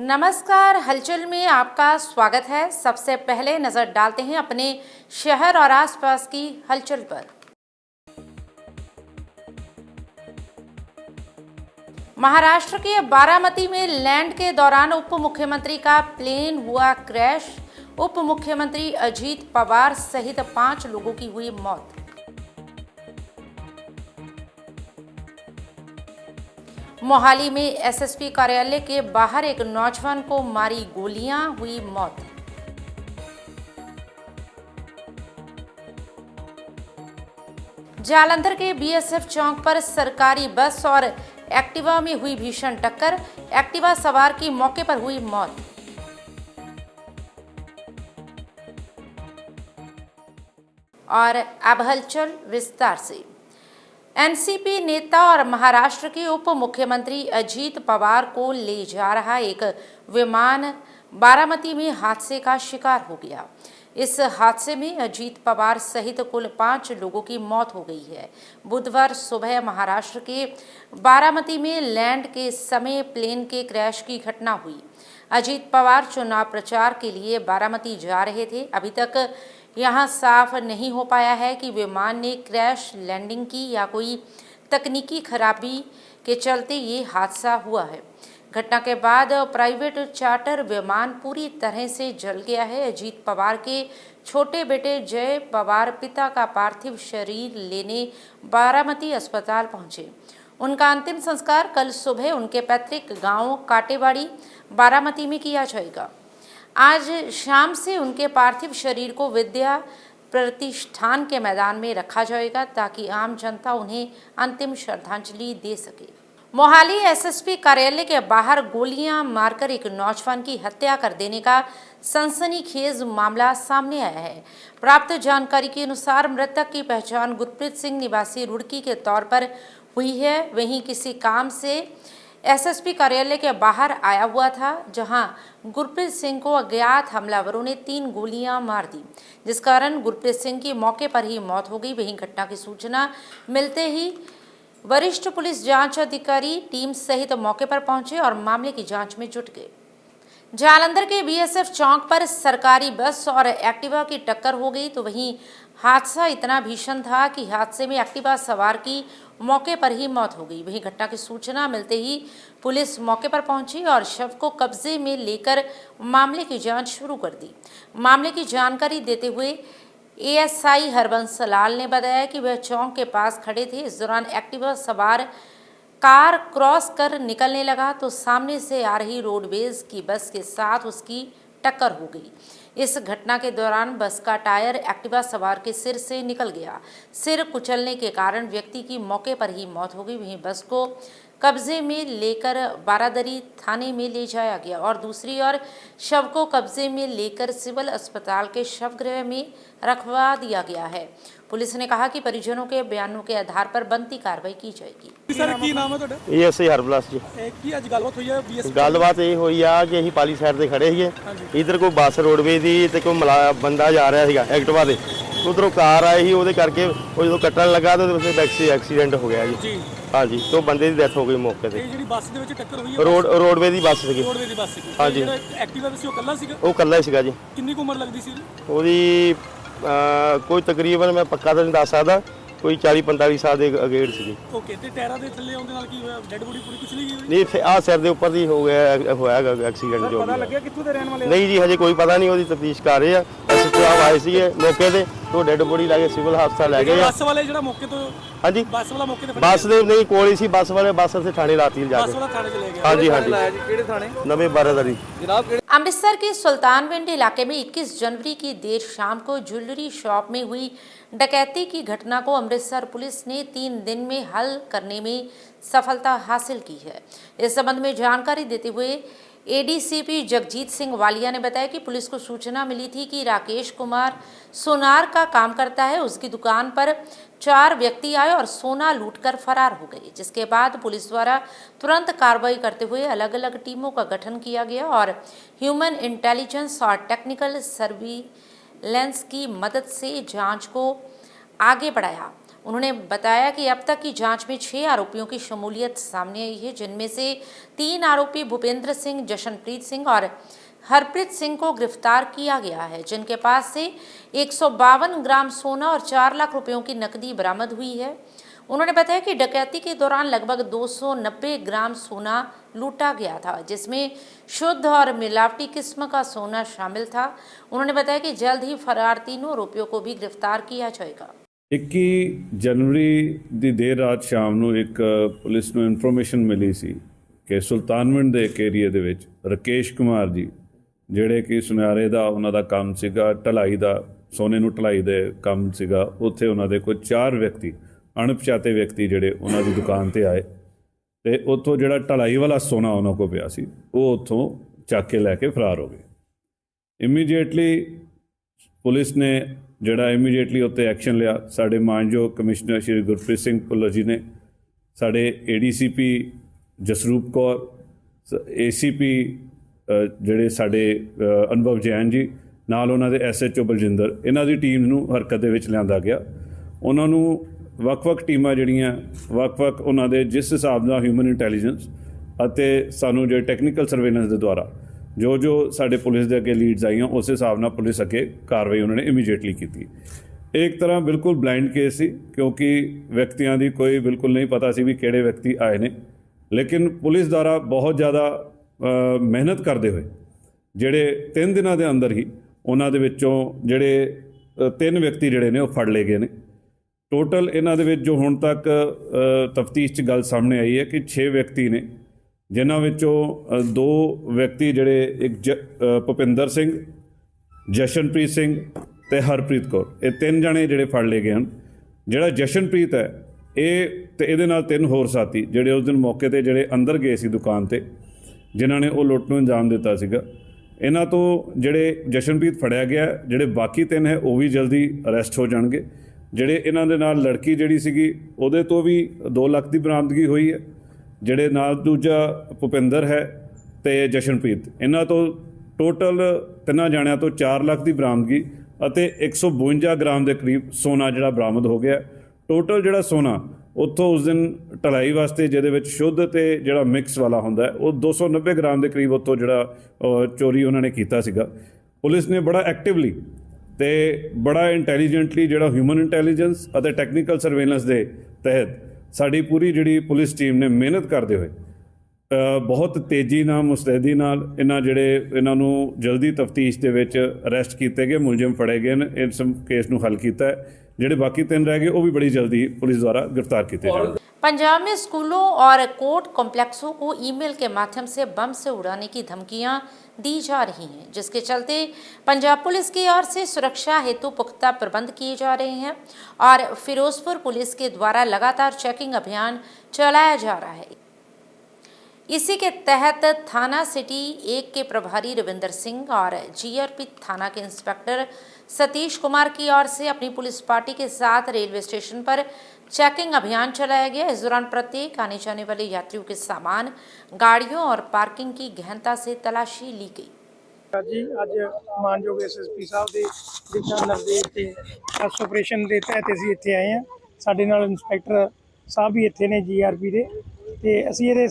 नमस्कार, हलचल में आपका स्वागत है। सबसे पहले नजर डालते हैं अपने शहर और आसपास की हलचल पर। महाराष्ट्र के बारामती में लैंड के दौरान उप मुख्यमंत्री का प्लेन हुआ क्रैश। उप मुख्यमंत्री अजीत पवार सहित 5 लोगों की हुई मौत। मोहाली में एसएसपी कार्यालय के बाहर एक नौजवान को मारी गोलियां, हुई मौत। जालंधर के बीएसएफ चौक पर सरकारी बस और एक्टिवा में हुई भीषण टक्कर। एक्टिवा सवार की मौके पर हुई मौत। और अब हलचल विस्तार से। एनसीपी नेता और महाराष्ट्र के उप मुख्यमंत्री अजीत पवार को ले जा रहा एक विमान बारामती में हादसे का शिकार हो गया। इस हादसे में अजीत पवार सहित कुल 5 लोगों की मौत हो गई है। बुधवार सुबह महाराष्ट्र के बारामती में लैंड के समय प्लेन के क्रैश की घटना हुई। अजीत पवार चुनाव प्रचार के लिए बारामती जा रहे थे। अभी तक यहां साफ नहीं हो पाया है कि विमान ने क्रैश लैंडिंग की या कोई तकनीकी खराबी के चलते ये हादसा हुआ है। घटना के बाद प्राइवेट चार्टर विमान पूरी तरह से जल गया है। अजीत पवार के छोटे बेटे जय पवार पिता का पार्थिव शरीर लेने बारामती अस्पताल पहुंचे। उनका अंतिम संस्कार कल सुबह उनके पैतृक गांव काटेवाड़ी बारामती में किया जाएगा। आज शाम से उनके पार्थिव शरीर को विद्या प्रतिष्ठान के मैदान में रखा जाएगा ताकि आम जनता उन्हें अंतिम श्रद्धांजलि दे सके। मोहाली एसएसपी कार्यालय के बाहर गोलियां मारकर एक नौजवान की हत्या कर देने का सनसनीखेज मामला सामने आया है। प्राप्त जानकारी के अनुसार मृतक की पहचान गुरप्रीत सिंह निवासी रुड़की के तौर पर हुई है। वहीं किसी काम से एसएसपी कार्यालय के बाहर आया हुआ था, जहां गुरप्रीत सिंह को अज्ञात हमलावरों ने 3 गोलियां मार दी, जिस कारण गुरप्रीत सिंह की मौके पर ही मौत हो गई। वहीं घटना की सूचना मिलते ही वरिष्ठ पुलिस जांच अधिकारी टीम सहित मौके पर पहुंचे और मामले की जांच में जुट गए। जालंधर के बीएसएफ चौक पर सरकारी बस और एक्टिवा की टक्कर हो गई, तो वहीं हादसा इतना भीषण था कि हादसे में एक्टिवा सवार की मौके पर ही मौत हो गई। वहीं घटना की सूचना मिलते ही पुलिस मौके पर पहुंची और शव को कब्जे में लेकर मामले की जांच शुरू कर दी। मामले की जानकारी देते हुए एएसआई हरबंस लाल ने बताया कि वह चौक के पास खड़े थे। इस दौरान एक्टिवा सवार कार क्रॉस कर निकलने लगा तो सामने से आ रही रोडवेज की बस के साथ उसकी टक्कर हो गई। इस घटना के दौरान बस का टायर एक्टिवा सवार के सिर से निकल गया। सिर कुचलने के कारण व्यक्ति की मौके पर ही मौत हो गई। वहीं बस को कब्जे में लेकर बारादरी थाने में ले जाया गया और दूसरी ओर शव को कब्जे में लेकर सिविल अस्पताल के शवगृह में रखवा दिया गया है। पुलिस ने कहा कि परिजनों के बयानों के आधार पर बनती कार्रवाई की जाएगी। सर की नाम है ਤੁਹਾਡਾ? ਇਹ ਅਸੀਂ ਹਰਬਲਾਸ ਜੀ। ਕੀ ਅੱਜ ਗੱਲਬਾਤ ਹੋਈ ਹੈ ਬੀਐਸ ਗੱਲਬਾਤ ਇਹ ਹੋਈ ਆ ਕਿ ਅਸੀਂ ਪਾਲੀ ਸਾਈਡ ਤੇ ਖੜੇ ਸੀਗੇ। ਇਧਰ ਕੋਈ ਬੱਸ ਰੋਡਵੇ ਦੀ ਤੇ ਕੋਈ ਬੰਦਾ ਜਾ ਰਿਹਾ ਸੀਗਾ ਐਕਟਿਵਾ ਤੇ। ਉਧਰੋਂ ਕਾਰ ਆਈ ਸੀ, ਉਹਦੇ ਕਰਕੇ ਉਹ ਜਦੋਂ ਕੱਟਣ ਲੱਗਾ ਤਾਂ ਉਹਦੇ ਵਿੱਚ ਐਕਸੀਡੈਂਟ ਹੋ ਗਿਆ ਜੀ। ਹਾਂਜੀ, ਤੋਂ ਬੰਦੇ ਦੀ ਡੈਥ ਹੋ ਗਈ ਮੌਕੇ ਤੇ। ਇਹ ਜਿਹੜੀ ਬੱਸ ਦੇ ਵਿੱਚ ਟੱਕਰ ਹੋਈ ਹੈ ਰੋਡਵੇ ਦੀ ਬੱਸ ਸੀਗੀ। ਰੋਡਵੇ ਦੀ ਬੱਸ ਸੀ। ਹਾਂਜੀ। ਜਿਹੜਾ ਐਕਟਿਵਾ ਸੀ ਉਹ ਇਕੱਲਾ ਸੀਗਾ? ਉਹ ਇਕੱਲਾ ਹੀ ਸੀਗਾ ਜੀ। ਕਿੰਨੀ ਕੁ ਉਮਰ ਲੱਗਦੀ ਸੀ ਉਹਦੀ ਕੋਈ ਤਕਰੀਬਨ ਮੈਂ ਪੱਕਾ ਤਾਂ ਨਹੀਂ ਦੱਸ ਸਕਦਾ, ਕੋਈ 40-45 ਸਾਲ ਦੇ ਅਗੇੜ ਸੀਗੀ। ਓਕੇ, ਤੇ ਟਾਇਰਾਂ ਦੇ ਥੱਲੇ ਆਉਣ ਦੇ ਨਾਲ ਕੀ ਹੋਇਆ? ਡੈਡ ਬੋਡੀ ਪੂਰੀ ਕੁਛ ਨਹੀਂ ਗਈ? ਨਹੀਂ, ਆਹ ਸਿਰ ਦੇ ਉੱਪਰ ਦੀ ਹੋਇਆ ਐਕਸੀਡੈਂਟ ਜੋ ਪਤਾ ਲੱਗਿਆ ਕਿੱਥੋਂ ਦੇ ਰਹਿਣ ਵਾਲੇ? ਨਹੀਂ ਜੀ, ਹਜੇ ਕੋਈ ਪਤਾ ਨਹੀਂ, ਉਹਦੀ ਤਫਤੀਸ਼ ਕਰ ਰਹੇ ਆ। ਐਸਐਚਓ ਆਏ ਸੀਗੇ ਮੌਕੇ ਤੇ, ਉਹ ਡੈਡ ਬੋਡੀ ਲੈ ਕੇ ਸਿਵਲ ਹਸਪਤਾਲ ਲੈ ਗਏ ਆ। ਬੱਸ ਵਾਲੇ ਜਿਹੜਾ ਮੌਕੇ ਤੋਂ ਹਾਂਜੀ, ਬੱਸ ਵਾਲਾ ਮੌਕੇ ਤੇ ਬੱਸ ਦੇ ਨਹੀਂ ਕੋਲ ਹੀ ਸੀ, ਬੱਸ ਵਾਲੇ ਬੱਸ ਉੱਥੇ ਥਾਣੇ ਲਾਤੀ ਜਾ ਬੱਸ ਕੇ। ਵਾਲਾ ਥਾਣੇ ਚ ਲੈ ਗਿਆ? ਹਾਂਜੀ ਹਾਂਜੀ। ਕਿਹੜੇ ਥਾਣੇ? नवे बारादरी। जनाब अमृतसर के सुल्तानविंड इलाके में 21 जनवरी की देर शाम को ज्वेलरी शॉप में हुई डकैती की घटना को अमृतसर पुलिस ने 3 दिन में हल करने में सफलता हासिल की है। इस संबंध में जानकारी देते हुए एडीसीपी जगजीत सिंह वालिया ने बताया कि पुलिस को सूचना मिली थी कि राकेश कुमार सोनार का काम करता है। उसकी दुकान पर 4 व्यक्ति आए और सोना लूटकर फरार हो गए, जिसके बाद पुलिस द्वारा तुरंत कार्रवाई करते हुए अलग अलग टीमों का गठन किया गया और ह्यूमन इंटेलिजेंस और टेक्निकल सर्विलेंस की मदद से जांच को आगे बढ़ाया उन्होंने बताया कि अब तक की जांच में 6 आरोपियों की शमूलियत सामने आई है, जिनमें से 3 आरोपी भूपेंद्र सिंह, जशनप्रीत सिंह और हरप्रीत सिंह को गिरफ्तार किया गया है, जिनके पास से 152 ग्राम सोना और 4 लाख रुपयों की नकदी बरामद हुई है। उन्होंने बताया कि डकैती के दौरान लगभग 290 ग्राम सोना लूटा गया था, जिसमें शुद्ध और मिलावटी किस्म का सोना शामिल था। उन्होंने बताया कि जल्द ही फरार तीनों आरोपियों को भी गिरफ्तार किया जाएगा। 21 जनवरी ਦੀ ਦੇਰ ਰਾਤ ਸ਼ਾਮ ਨੂੰ ਇੱਕ ਪੁਲਿਸ ਨੂੰ ਇਨਫੋਰਮੇਸ਼ਨ ਮਿਲੀ ਸੀ ਕਿ ਸੁਲਤਾਨਵਿੰਡ ਦੇ ਇੱਕ ਏਰੀਏ ਦੇ ਵਿੱਚ ਰਕੇਸ਼ ਕੁਮਾਰ ਜੀ, ਜਿਹੜੇ ਕਿ ਸੁਨਿਆਰੇ ਦਾ ਉਹਨਾਂ ਦਾ ਕੰਮ ਸੀਗਾ, ਢਲਾਈ ਦਾ, ਸੋਨੇ ਨੂੰ ਢਲਾਈ ਦੇ ਕੰਮ ਸੀਗਾ, ਉੱਥੇ ਉਹਨਾਂ ਦੇ ਕੋਈ 4 ਵਿਅਕਤੀ, ਅਣਪਛਾਤੇ ਵਿਅਕਤੀ ਜਿਹੜੇ ਉਹਨਾਂ ਦੀ ਦੁਕਾਨ ਤੇ ਆਏ ਤੇ ਉੱਥੋਂ ਜਿਹੜਾ ਢਲਾਈ ਵਾਲਾ ਸੋਨਾ ਉਹਨਾਂ ਕੋਲ ਪਿਆ ਸੀ ਉਹ ਉੱਥੋਂ ਚੱਕ ਕੇ ਲੈ ਕੇ ਫਰਾਰ ਹੋ ਗਏ। ਇਮੀਡੀਏਟਲੀ ਪੁਲਿਸ ਨੇ ਜਿਹੜਾ ਇਮੀਡੀਏਟਲੀ ਉੱਤੇ ਐਕਸ਼ਨ ਲਿਆ। ਸਾਡੇ ਮਾਨਯੋਗ ਕਮਿਸ਼ਨਰ ਸ਼੍ਰੀ ਗੁਰਪ੍ਰੀਤ ਸਿੰਘ ਭੁੱਲਰ ਜੀ ਨੇ, ਸਾਡੇ ADCP ਜਸਰੂਪ ਕੌਰ, ACP ਜਿਹੜੇ ਸਾਡੇ ਅਨੁਭਵ ਜੈਨ ਜੀ, ਨਾਲ ਉਹਨਾਂ ਦੇ SHO ਬਲਜਿੰਦਰ, ਇਹਨਾਂ ਦੀ ਟੀਮ ਨੂੰ ਹਰਕਤ ਦੇ ਵਿੱਚ ਲਿਆਂਦਾ ਗਿਆ। ਉਹਨਾਂ ਨੂੰ ਵੱਖ-ਵੱਖ ਟੀਮਾਂ ਜਿਹੜੀਆਂ ਵੱਖ-ਵੱਖ ਉਹਨਾਂ ਦੇ ਜਿਸ ਹਿਸਾਬ ਨਾਲ ਹਿਊਮਨ ਇੰਟੈਲੀਜੈਂਸ ਅਤੇ ਸਾਨੂੰ ਜਿਹੜੇ ਟੈਕਨੀਕਲ ਸਰਵੇਲੈਂਸ ਦੇ ਦੁਆਰਾ ਜੋ ਸਾਡੇ ਪੁਲਿਸ ਦੇ ਅੱਗੇ ਲੀਡਸ ਆਈਆਂ, ਉਸ ਹਿਸਾਬ ਨਾਲ ਪੁਲਿਸ ਅੱਗੇ ਕਾਰਵਾਈ ਉਹਨਾਂ ਨੇ ਇਮੀਡੀਏਟਲੀ ਕੀਤੀ। ਇੱਕ ਤਰ੍ਹਾਂ ਬਿਲਕੁਲ ਬਲਾਈਂਡ ਕੇਸ ਸੀ, ਕਿਉਂਕਿ ਵਿਅਕਤੀਆਂ ਦੀ ਕੋਈ ਬਿਲਕੁਲ ਨਹੀਂ ਪਤਾ ਸੀ ਵੀ ਕਿਹੜੇ ਵਿਅਕਤੀ ਆਏ ਨੇ, ਲੇਕਿਨ ਪੁਲਿਸ ਦੁਆਰਾ ਬਹੁਤ ਜ਼ਿਆਦਾ ਮਿਹਨਤ ਕਰਦੇ ਹੋਏ ਜਿਹੜੇ 3 ਦਿਨਾਂ ਦੇ ਅੰਦਰ ਹੀ ਉਹਨਾਂ ਦੇ ਵਿੱਚੋਂ ਜਿਹੜੇ 3 ਵਿਅਕਤੀ ਜਿਹੜੇ ਨੇ ਉਹ ਫੜ ਲਏ ਗਏ ਨੇ। ਟੋਟਲ ਇਹਨਾਂ ਦੇ ਵਿੱਚ ਜੋ ਹੁਣ ਤੱਕ ਤਫਤੀਸ਼ 'ਚ ਗੱਲ ਸਾਹਮਣੇ ਆਈ ਹੈ ਕਿ 6 ਵਿਅਕਤੀ ਨੇ, ਜਿਨ੍ਹਾਂ ਵਿੱਚੋਂ 2 ਵਿਅਕਤੀ ਜਿਹੜੇ ਇੱਕ ਭੁਪਿੰਦਰ ਸਿੰਘ, ਜਸ਼ਨਪ੍ਰੀਤ ਸਿੰਘ ਤੇ ਹਰਪ੍ਰੀਤ ਕੌਰ, ਇਹ 3 ਜਣੇ ਜਿਹੜੇ ਫੜ ਲਏ ਗਏ ਹਨ। ਜਿਹੜਾ ਜਸ਼ਨਪ੍ਰੀਤ ਹੈ ਇਹ ਤੇ ਇਹਦੇ ਨਾਲ 3 ਹੋਰ ਸਾਥੀ ਜਿਹੜੇ ਉਸ ਦਿਨ ਮੌਕੇ ਤੇ ਜਿਹੜੇ ਅੰਦਰ ਗਏ ਸੀ ਦੁਕਾਨ ਤੇ, ਜਿਨ੍ਹਾਂ ਨੇ ਉਹ ਲੁੱਟ ਨੂੰ ਅੰਜਾਮ ਦਿੱਤਾ ਸੀਗਾ। ਇਹਨਾਂ ਤੋਂ ਜਿਹੜੇ ਜਸ਼ਨਪ੍ਰੀਤ ਫੜਿਆ ਗਿਆ, ਜਿਹੜੇ ਬਾਕੀ 3 ਹੈ ਉਹ ਵੀ ਜਲਦੀ ਅਰੈਸਟ ਹੋ ਜਾਣਗੇ। ਜਿਹੜੇ ਇਹਨਾਂ ਦੇ ਨਾਲ ਲੜਕੀ ਜਿਹੜੀ ਸੀਗੀ ਉਹਦੇ ਤੋਂ ਵੀ 2 ਲੱਖ ਦੀ ਬਰਾਮਦਗੀ ਹੋਈ ਹੈ। ਜਿਹੜੇ ਨਾਲ ਦੂਜਾ ਭੁਪਿੰਦਰ ਹੈ ਤੇ ਜਸ਼ਨਪ੍ਰੀਤ, ਇਹਨਾਂ ਤੋਂ ਟੋਟਲ 3 ਜਣਿਆਂ ਤੋਂ 4 ਲੱਖ ਦੀ ਬਰਾਮਦਗੀ ਅਤੇ 152 ਗ੍ਰਾਮ ਦੇ ਕਰੀਬ ਸੋਨਾ ਜਿਹੜਾ ਬਰਾਮਦ ਹੋ ਗਿਆ। ਟੋਟਲ ਜਿਹੜਾ ਸੋਨਾ ਉੱਥੋਂ ਉਸ ਦਿਨ ਢਲਾਈ ਵਾਸਤੇ ਜਿਹਦੇ ਵਿੱਚ ਸ਼ੁੱਧ ਤੇ ਜਿਹੜਾ ਮਿਕਸ ਵਾਲਾ ਹੁੰਦਾ ਉਹ 290 ਗ੍ਰਾਮ ਦੇ ਕਰੀਬ ਉੱਥੋਂ ਜਿਹੜਾ ਚੋਰੀ ਉਹਨਾਂ ਨੇ ਕੀਤਾ ਸੀਗਾ। ਪੁਲਿਸ ਨੇ ਬੜਾ ਐਕਟਿਵਲੀ ਤੇ ਬੜਾ ਇੰਟੈਲੀਜੈਂਟਲੀ ਜਿਹੜਾ ਹਿਊਮਨ ਇੰਟੈਲੀਜੈਂਸ ਅਤੇ ਟੈਕਨੀਕਲ ਸਰਵੇਲੈਂਸ ਦੇ ਤਹਿਤ ਸਾਡੀ ਪੂਰੀ ਜਿਹੜੀ ਪੁਲਿਸ ਟੀਮ ਨੇ ਮਿਹਨਤ ਕਰਦੇ ਹੋਏ ਬਹੁਤ ਤੇਜ਼ੀ ਨਾਲ, ਮੁਸਤੈਦੀ ਨਾਲ ਇਹਨਾਂ ਨੂੰ ਜਲਦੀ ਤਫਤੀਸ਼ ਦੇ ਵਿੱਚ ਅਰੈਸਟ ਕੀਤੇ ਗਏ, ਮੁਲਜ਼ਮ ਫੜੇ ਗਏ ਨੇ, ਇਸ ਕੇਸ ਨੂੰ ਹੱਲ ਕੀਤਾ ਹੈ। ਜਿਹੜੇ ਬਾਕੀ 3 रह गए वो भी बड़ी जल्दी पुलिस द्वारा गिरफ्तार किए जाएंगे। पंजाब में स्कूलों और कोर्ट कॉम्प्लेक्सों को ईमेल के माध्यम से बम से उड़ाने की धमकियां दी जा रही हैं, जिसके चलते पंजाब पुलिस की ओर से सुरक्षा हेतु पुख्ता प्रबंध किए जा रहे हैं और फिरोजपुर पुलिस के द्वारा लगातार चेकिंग अभियान चलाया जा रहा है। इसी के तहत थाना सिटी 1 के प्रभारी रविंदर सिंह और GRP थाना के इंस्पेक्टर सतीश कुमार की ओर से अपनी पुलिस पार्टी के साथ रेलवे स्टेशन पर चेकिंग अभियान चलाया गया। इस दौरान प्रत्येक आने जाने वाले यात्रियों के सामान, गाड़ियों और पार्किंग की गहनता से तलाशी ली गई। ਜੀ ਅੱਜ ਮਾਨਯੋਗ SSP ਸਾਹਿਬ ਦੇ ਦਿਸ਼ਾ ਨਿਰਦੇਸ਼ ਤੇ ਖਾਸ ਆਪਰੇਸ਼ਨ ਦੇ ਤਹਿਤ ਅਸੀਂ ਇੱਥੇ ਆਏ ਹਾਂ। ਸਾਡੇ ਨਾਲ ਇੰਸਪੈਕਟਰ ਸਾਹਿਬ ਵੀ ਇੱਥੇ ਨੇ GRP ਦੇ, ਤੇ ਅਸੀਂ ਇਹਦੇ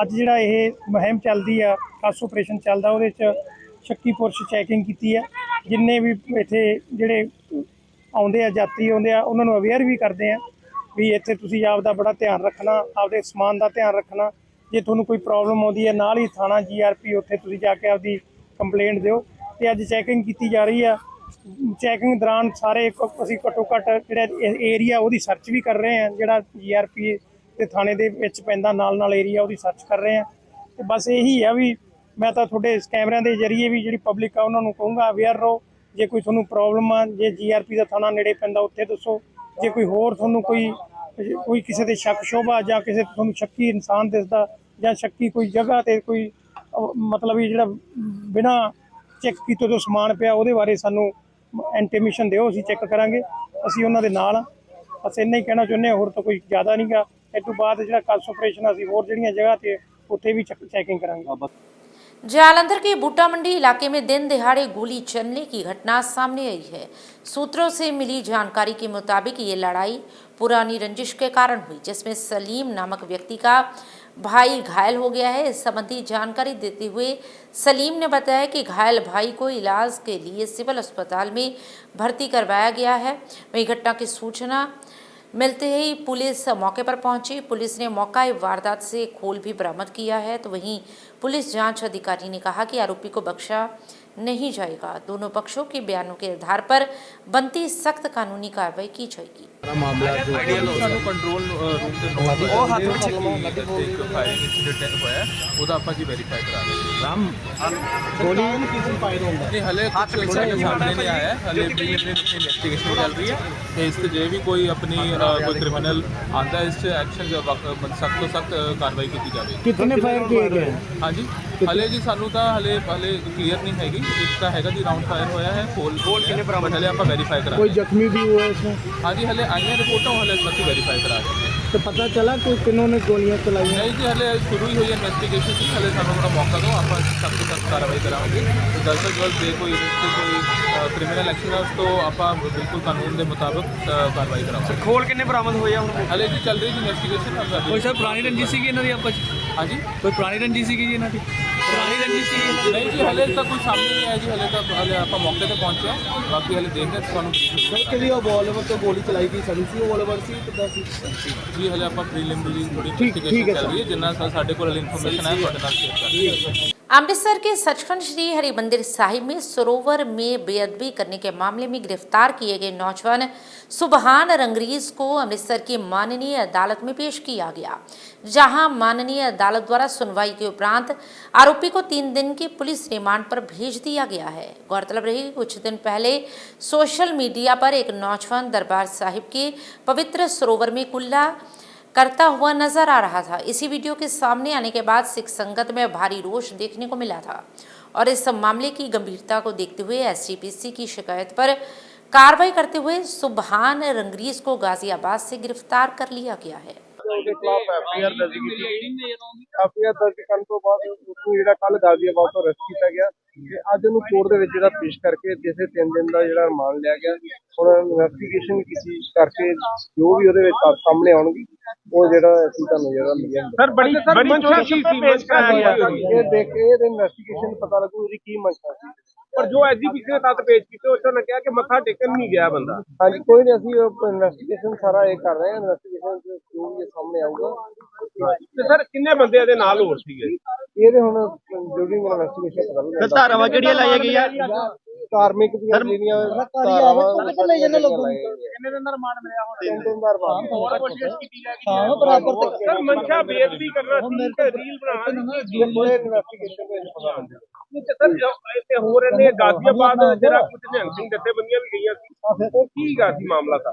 ਅੱਜ ਜਿਹੜਾ ਇਹ ਮੁਹਿੰਮ ਚੱਲਦੀ ਆ, ਖਾਸ ਆਪਰੇਸ਼ਨ ਚੱਲਦਾ, ਉਹਦੇ 'ਚ ਸ਼ੱਕੀ ਪੁਰਸ਼ ਚੈਕਿੰਗ ਕੀਤੀ ਹੈ। ਜਿੰਨੇ ਵੀ ਇੱਥੇ ਜਿਹੜੇ ਆਉਂਦੇ ਆ, ਯਾਤਰੀ ਆਉਂਦੇ ਆ, ਉਹਨਾਂ ਨੂੰ ਅਵੇਅਰ ਵੀ ਕਰਦੇ ਆ ਵੀ ਇੱਥੇ ਤੁਸੀਂ ਆਪਦਾ ਬੜਾ ਧਿਆਨ ਰੱਖਣਾ, ਆਪਦੇ ਸਮਾਨ ਦਾ ਧਿਆਨ ਰੱਖਣਾ। ਜੇ ਤੁਹਾਨੂੰ ਕੋਈ ਪ੍ਰੋਬਲਮ ਆਉਂਦੀ ਹੈ, ਨਾਲ ਹੀ ਥਾਣਾ GRP ਉੱਥੇ ਤੁਸੀਂ ਜਾ ਕੇ ਆਪਦੀ ਕੰਪਲੇਂਟ ਦਿਓ। ਤੇ ਅੱਜ ਚੈਕਿੰਗ ਕੀਤੀ ਜਾ ਰਹੀ ਆ। ਚੈਕਿੰਗ ਦੌਰਾਨ ਸਾਰੇ ਅਸੀਂ ਘੱਟੋ ਘੱਟ ਜਿਹੜਾ ਏਰੀਆ ਉਹਦੀ ਸਰਚ ਵੀ ਕਰ ਰਹੇ ਹਾਂ, ਜਿਹੜਾ GRP ਤੇ ਥਾਣੇ ਦੇ ਵਿੱਚ ਪੈਂਦਾ ਨਾਲ ਏਰੀਆ ਉਹਦੀ ਸਰਚ ਕਰ ਰਹੇ ਹਾਂ। ਤੇ ਬਸ ਇਹੀ ਆ ਵੀ ਮੈਂ ਤਾਂ ਤੁਹਾਡੇ ਕੈਮਰਿਆਂ ਦੇ ਜ਼ਰੀਏ ਵੀ ਜਿਹੜੀ ਪਬਲਿਕ ਆ ਉਹਨਾਂ ਨੂੰ ਕਹੂੰਗਾ ਅਵੇਅਰ ਰਹੋ। ਜੇ ਕੋਈ ਤੁਹਾਨੂੰ ਪ੍ਰੋਬਲਮ ਆ, ਜੇ GRP ਦਾ ਥਾਣਾ ਨੇੜੇ ਪੈਂਦਾ ਉੱਥੇ ਦੱਸੋ। ਜੇ ਕੋਈ ਹੋਰ ਤੁਹਾਨੂੰ ਕੋਈ ਕਿਸੇ ਦੇ ਸ਼ੱਕ ਸ਼ੋਭਾ ਜਾਂ ਕਿਸੇ ਤੁਹਾਨੂੰ ਸ਼ੱਕੀ ਇਨਸਾਨ ਦਿਸਦਾ ਜਾਂ ਸ਼ੱਕੀ ਕੋਈ ਜਗ੍ਹਾ ਤੇ ਕੋਈ ਮਤਲਬ ਵੀ ਜਿਹੜਾ ਬਿਨਾਂ ਚੈੱਕ ਕੀਤੇ ਤੋਂ ਸਮਾਨ ਪਿਆ, ਉਹਦੇ ਬਾਰੇ ਸਾਨੂੰ ਇੰਟੀਮੇਸ਼ਨ ਦਿਓ, ਅਸੀਂ ਚੈੱਕ ਕਰਾਂਗੇ। ਅਸੀਂ ਉਹਨਾਂ ਦੇ ਨਾਲ ਆ। ਬਸ ਇੰਨਾ ਹੀ ਕਹਿਣਾ ਚਾਹੁੰਦੇ ਹਾਂ, ਹੋਰ ਤਾਂ ਕੋਈ ਜ਼ਿਆਦਾ ਨਹੀਂ ਗਾ। ਇਸ ਤੋਂ ਬਾਅਦ ਜਿਹੜਾ ਖਾਸ ਆਪਰੇਸ਼ਨ ਅਸੀਂ ਹੋਰ ਜਿਹੜੀਆਂ ਜਗ੍ਹਾ ਤੇ ਉੱਥੇ ਵੀ ਚੈਕਿੰਗ ਕਰਾਂਗੇ। जालंधर के बूटा मंडी इलाके में दिन दिहाड़े गोली चलने की घटना सामने आई है। सूत्रों से मिली जानकारी के मुताबिक ये लड़ाई पुरानी रंजिश के कारण हुई, जिसमें सलीम नामक व्यक्ति का भाई घायल हो गया है। इस संबंधी जानकारी देते हुए सलीम ने बताया कि घायल भाई को इलाज के लिए सिविल अस्पताल में भर्ती करवाया गया है। वहीं घटना की सूचना मिलते ही पुलिस मौके पर पहुंची। पुलिस ने मौका वारदात से खोल भी बरामद किया है। तो वहीं पुलिस जांच अधिकारी ने कहा कि आरोपी को बख्शा नहीं जाएगा। दोनों पक्षों के बयानों के आधार पर बनती सख्त कानूनी कार्रवाई की जाएगी। ਮਾਮਲਾ ਜੋ ਸਾਨੂੰ ਕੰਟਰੋਲ ਰੂਮ ਦੇ ਨੋਟ ਉਹ ਹੱਥ ਵਿੱਚ ਇੱਕ ਫਾਇਰਿੰਗ ਇਨਸੀਡੈਂਟ ਹੋਇਆ ਉਹਦਾ ਆਪਾਂ ਜੀ ਵੈਰੀਫਾਈ ਕਰਾ ਰਹੇ ਹਾਂ। ਰਾਮ ਗੋਲੀ ਕਿਸੇ ਫਾਇਰ ਹੁੰਦਾ ਨਹੀਂ ਹਲੇ ਕੁਝ ਸਾਡੇ ਸਾਹਮਣੇ ਨਹੀਂ ਆਇਆ ਹੈ। ਹਲੇ ਪ੍ਰੀਲਿਮਿਨਰੀ ਇਨਵੈਸਟੀਗੇਸ਼ਨ ਚੱਲ ਰਹੀ ਹੈ ਤੇ ਇਸ ਤੇ ਜੇ ਵੀ ਕੋਈ ਆਪਣੀ ਕੋਈ ਕ੍ਰਿਮੀਨਲ ਆਂਦਾ ਇਸ 'ਚ ਐਕਸ਼ਨ ਸਖਤ ਤੋਂ ਸਖਤ ਕਾਰਵਾਈ ਕੀਤੀ ਜਾਵੇਗੀ। कितने फायर किए गए? ਹਾਂਜੀ ਹਲੇ ਜੀ ਸਾਨੂੰ ਤਾਂ ਹਲੇ ਕਲੀਅਰ ਨਹੀਂ ਹੈਗੀ। ਇੱਕ ਤਾਂ ਹੈਗਾ ਜੀ ਰਾਉਂਡ ਫਾਇਰ ਹੋਇਆ ਹੈ ਹੋਲ ਕਿੰਨੇ ਬਰਾਮਦ ਹਲੇ ਆਪਾਂ ਵੈਰੀਫਾਈ ਕਰਾ कोई जख्मी भी हुआ है इसमें? ਹਾਂਜੀ ਹਲੇ ਆਈਆਂ ਰਿਪੋਰਟਾਂ ਹਲੇ ਅਸੀਂ ਵੈਰੀਫਾਈ ਕਰਾ ਰਹੇ ਹਾਂ। तो पता चला कि किन्होंने गोलियां चलाई हैं? नहीं जी हले शुरू ही हुई है इन्वेस्टिगेशन की। हले सानू थोड़ा मौका दो आप सख्त से सख्त कार्रवाई कराएंगे। तो जल्द से जल्द जे कोई क्रिमिनल एक्शन है तो आप बिल्कुल कानून के मुताबिक कार्रवाई कराएंगे। खोल किन्ने बरामद होया हुण? हले जी चल रही इन्वेस्टिगेशन। कोई सर पुरानी रंजिश सीगी इन्हां दी आपस च? हाँ जी कोई पुरानी रंजिश सीगी जी इन्हां दी? पुरानी रंजिश सीगी? नहीं जी हले तक कोई सामने नहीं आया जी। हले तक हले आप मौके पर पहुंचे हैं। बाकी हले देखते हैं सानू सर किहदी वॉलवर तो गोली चलाई गई सड़ी सी वॉलवर सी किदां सी? जी हले आप प्रीलिमिनरी थोड़ी इन्वेस्टिगेशन चल रही है। जिन्ना साडे कोल इन्फॉर्मेशन है तुहाडे नाल शेयर कर रही है। अमृतसर के सचखंड श्री हरिमंदिर साहिब में सरोवर में बेअदबी करने के मामले में गिरफ्तार किए गए नौजवान सुबहान रंगरीज को अमृतसर की माननीय अदालत में पेश किया गया, जहां माननीय अदालत द्वारा सुनवाई के उपरांत आरोपी को 3 दिन के पुलिस रिमांड पर भेज दिया गया है। गौरतलब रही कि कुछ दिन पहले सोशल मीडिया पर एक नौजवान दरबार साहिब के पवित्र सरोवर में कुल्ला करता हुआ नजर आ रहा था। इसी वीडियो के सामने आने के बाद सिख संगत में भारी रोष देखने को मिला था और इस मामले की गंभीरता को देखते हुए एसजीपीसी की शिकायत पर कार्रवाई करते हुए सुबहान रंगरीज को गाजियाबाद से गिरफ्तार कर लिया गया है। ਉਹਦੇ ਖਿਲਾਫ ਐਫਆਈਆਰ ਦਰਜ ਕੀਤੀ। ਐਫਆਈਆਰ ਦਰਜ ਕਰਨ ਤੋਂ ਬਾਅਦ ਉਸਨੂੰ ਜਿਹੜਾ ਕੱਲ ਗਾਜ਼ੀਆਬਾਦ ਤੋਂ ਅਰੈਸਟ ਕੀਤਾ ਗਿਆ ਤੇ ਅੱਜ ਉਹਨੂੰ ਕੋਰਟ ਦੇ ਵਿੱਚ ਜਿਹੜਾ ਪੇਸ਼ ਕਰਕੇ ਜਿਸੇ 3 ਦਿਨ ਦਾ ਜਿਹੜਾ ਰਿਮਾਂਡ ਲਿਆ ਗਿਆ। ਹੁਣ ਇਨਵੈਸਟੀਗੇਸ਼ਨ ਕੀਤੀ ਕਰਕੇ ਜੋ ਵੀ ਉਹਦੇ ਵਿੱਚ ਸਾਹਮਣੇ ਆਉਣਗੇ ਉਹ ਜਿਹੜਾ ਅਸੀਂ ਤੁਹਾਨੂੰ ਜਿਹੜਾ ਮਿਲਿਆ सर बड़ी मंशा की पेश कराया गया। ਇਹ ਦੇਖ ਕੇ ਇਹਦੇ ਇਨਵੈਸਟੀਗੇਸ਼ਨ ਪਤਾ ਲੱਗੂ ਇਹਦੀ ਕੀ ਮੰਸ਼ਾ ਸੀ। पर जो एग्जीबिशन के साथ पेश किए उसने कहा कि मत्था टेकन नहीं गया बंदा। ਹਾਂਜੀ ਕੋਈ ਨਹੀਂ ਅਸੀਂ ਇਨਵੈਸਟੀਗੇਸ਼ਨ ਸਾਰਾ ਇਹ ਕਰ ਰਹੇ ਹਾਂ। ਇਨਵੈਸਟੀਗੇਸ਼ਨ ਜੋ ਵੀ ਸਾਹਮਣੇ ਆਊਗਾ ਤੇ ਸਰ ਕਿੰਨੇ ਬੰਦੇ ਇਹਦੇ ਨਾਲ ਹੋਰ ਸੀਗੇ? ਇਹਦੇ ਹੁਣ ਡਿਊਰਿੰਗ ਇਨਵੈਸਟੀਗੇਸ਼ਨ ਪਤਾ ਲੱਗੂ। ਧਾਰਾਵਾਂ ਕਿਹੜੀਆਂ ਲਾਈਆਂ ਗਈਆਂ? ਧਾਰਮਿਕ ਦੀਆਂ ਜਿਹੜੀਆਂ ਧਾਰਾਵਾਂ ਕਿੰਨੇ ਦਿਨ ਦਾ ਰਿਮਾਂਡ ਮਿਲਿਆ ਹੁਣ? 3 ਦਿਨ ਦਾ ਰਿਮਾਂਡ। ਹੋਰ ਕੋਸ਼ਿਸ਼ ਕੀਤੀ ਜਾਏਗੀ। ਹਾਂ ਬਰਾਬਰ ਸਰ ਮਨਸ਼ਾ ਬੇਅਦਬੀ ਕਰਨਾ ਸੀ ਤੇ ਰੀਲ ਬਣਾਉਣਾ ਸੀ। ਪੂਰੇ ਇਨਵੈਸਟੀਗੇਸ਼ਨ ਦੇ ਵਿੱਚ ਪਤਾ ਲੱਗੂ। ਸਰ ਇੱਥੇ ਹੋਰ ਇਹਨੇ ਗਾਜ਼ੀਆਬਾਦ ਜਿਹੜਾ ਕੁਝ ਨਿਹੰਗ ਸਿੰਘ ਜਥੇਬੰਦੀਆਂ ਵੀ ਗਈਆਂ ਸੀ ਉਹ ਕੀ ਗਾ ਸੀ ਮਾਮਲਾ ਦਾ?